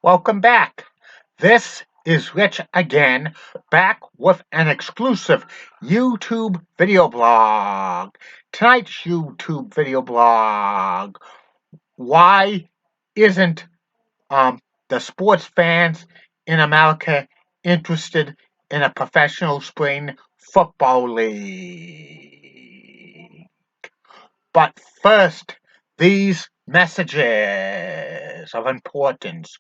Welcome back. This is Rich again, back with an exclusive YouTube video blog. Tonight's YouTube video blog. Why isn't the sports fans in America interested in a professional spring football league? But first, these messages of importance.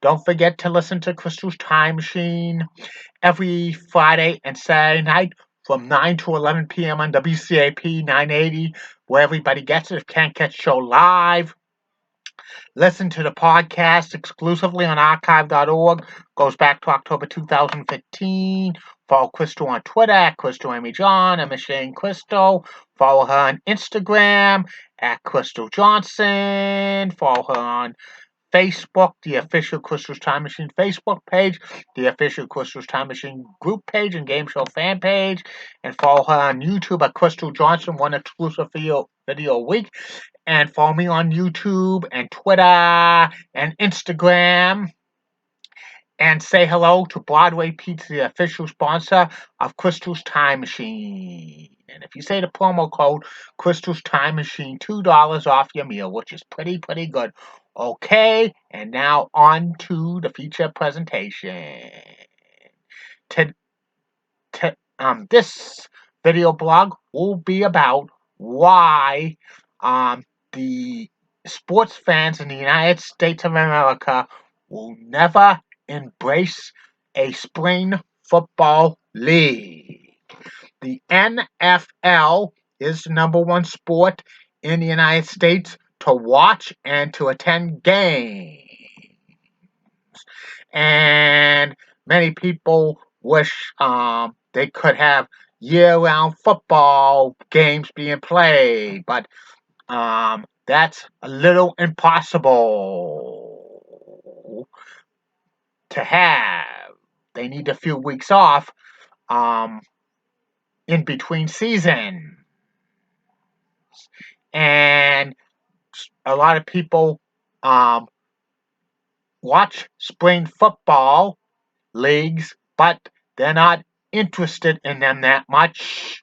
Don't forget to listen to Crystal's Time Machine every Friday and Saturday night from 9 to 11 p.m. on WCAP 980, where everybody gets it. If can't catch show live, listen to the podcast exclusively on archive.org. Goes back to October 2015. Follow Crystal on Twitter at Crystal Amy John and Michelle Crystal. Follow her on Instagram at Crystal Johnson. Follow her on Facebook, the official Crystal's Time Machine Facebook page, the official Crystal's Time Machine group page and game show fan page, and follow her on YouTube at Crystal Johnson, one exclusive video a week. And follow me on YouTube and Twitter and Instagram. And say hello to Broadway Pizza, the official sponsor of Crystal's Time Machine. And if you say the promo code Crystal's Time Machine, $2 off your meal, which is pretty good. Okay, and now on to the feature presentation. This video blog will be about why the sports fans in the United States of America will never embrace a spring football league. The NFL is the number one sport in the United States to watch and to attend games. And many people wish they could have year-round football games being played, but that's a little impossible to have. They need a few weeks off in between seasons. And a lot of people watch spring football leagues, but they're not interested in them that much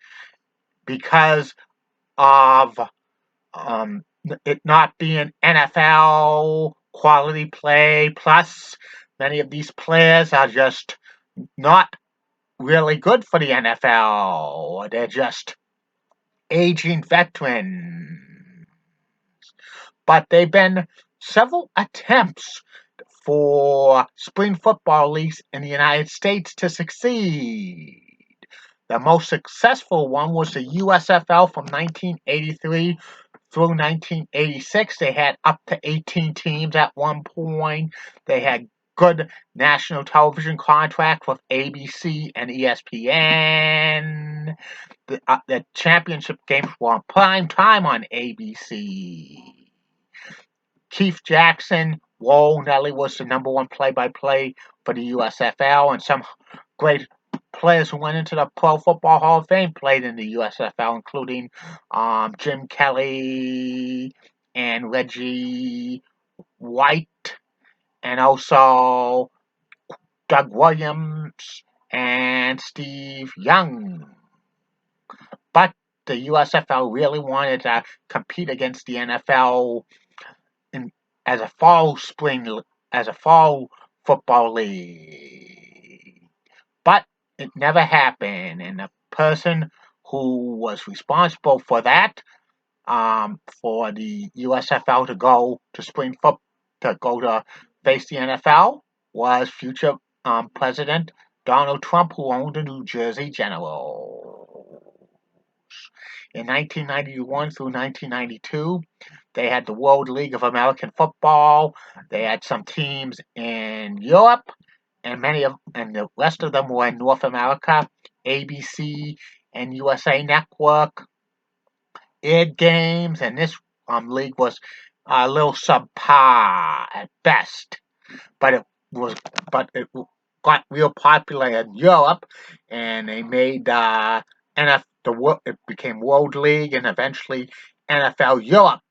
because of it not being NFL quality play. Plus, many of these players are just not really good for the NFL. They're just aging veterans. But there have been several attempts for spring football leagues in the United States to succeed. The most successful one was the USFL from 1983 through 1986. They had up to 18 teams at one point. They had good national television contracts with ABC and ESPN. The championship games were on prime time on ABC. Keith Jackson, Whoa, Nelly was the number one play-by-play for the USFL, and some great players who went into the Pro Football Hall of Fame played in the USFL, including Jim Kelly and Reggie White, and also Doug Williams and Steve Young. But the USFL really wanted to compete against the NFL as a fall football league. But it never happened, and the person who was responsible for that, for the USFL to go to face the NFL, was future President Donald Trump, who owned the New Jersey Generals. In 1991 through 1992, they had the World League of American Football. They had some teams in Europe, and the rest of them were in North America. ABC and USA Network aired games, and this league was a little subpar at best. But it got real popular in Europe, and they made it became World League and eventually NFL Europe,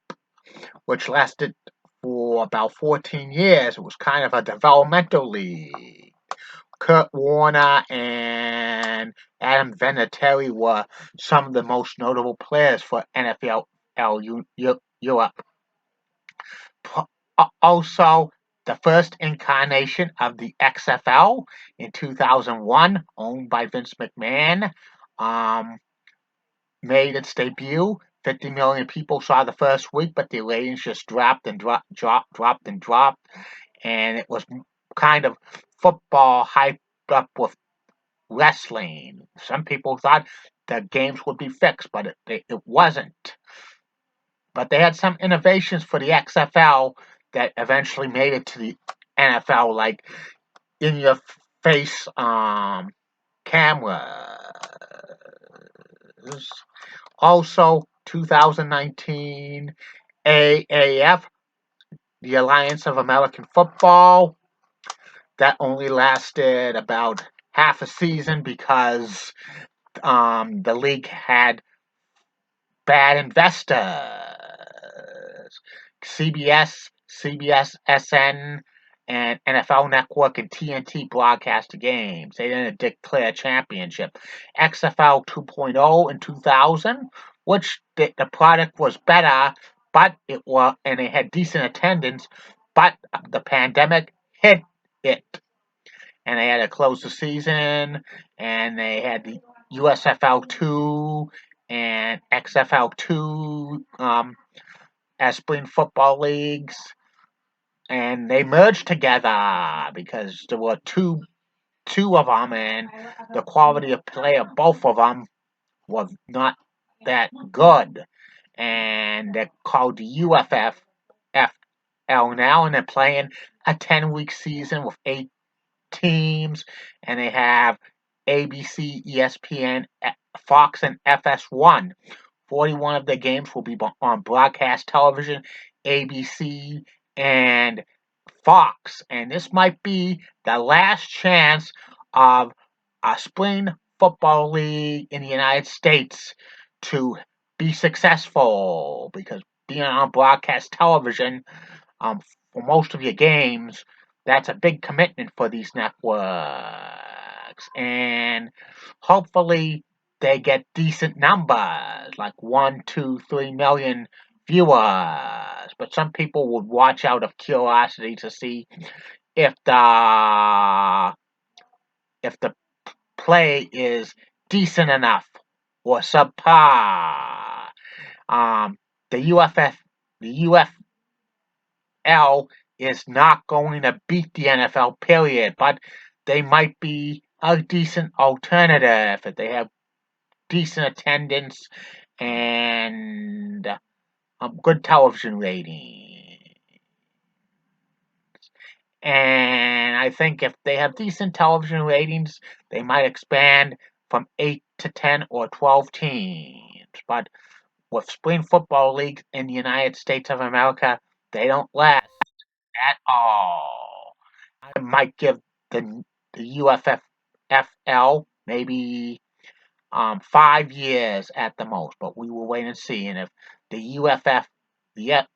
which lasted for about 14 years. It was kind of a developmental league. Kurt Warner and Adam Vinatieri were some of the most notable players for NFL Europe. Also, the first incarnation of the XFL in 2001, owned by Vince McMahon, made its debut. 50 million people saw the first week, but the ratings just dropped and dropped. And it was kind of football hyped up with wrestling. Some people thought the games would be fixed, but it wasn't. But they had some innovations for the XFL that eventually made it to the NFL, like in your face cameras. Also, 2019 AAF, the Alliance of American Football, that only lasted about half a season because the league had bad investors. CBS, SN, and NFL Network and TNT broadcast the games. They didn't declare a championship. XFL 2.0 in 2000, which the product was better, but it had decent attendance, but the pandemic hit it. And they had to close the season, and they had the USFL 2 and XFL 2 as spring football leagues, and they merged together because there were two of them, and the quality of play of both of them was not that good. And they're called the UFFL now, and they're playing a 10-week season with 8 teams, and they have ABC, ESPN, Fox, and FS1. 41 of the games will be on broadcast television, ABC, and Fox. And this might be the last chance of a spring football league in the United States to be successful, because being on broadcast television for most of your games, that's a big commitment for these networks. And hopefully they get decent numbers, like 1, 2, 3 million viewers. But some people would watch out of curiosity to see if the play is decent enough or subpar. The UFL is not going to beat the NFL, period, but they might be a decent alternative if they have decent attendance and good television ratings. And I think if they have decent television ratings, they might expand from 8 to 10 or 12 teams. But with spring football leagues in the United States of America, they don't last at all. I might give the UFFL maybe 5 years at the most, but we will wait and see. And if the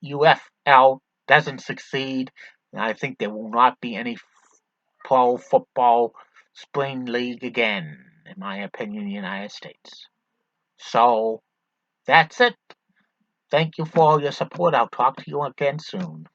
UFL doesn't succeed, then I think there will not be any pro football spring league again, in my opinion, in the United States. So that's it. Thank you for all your support. I'll talk to you again soon.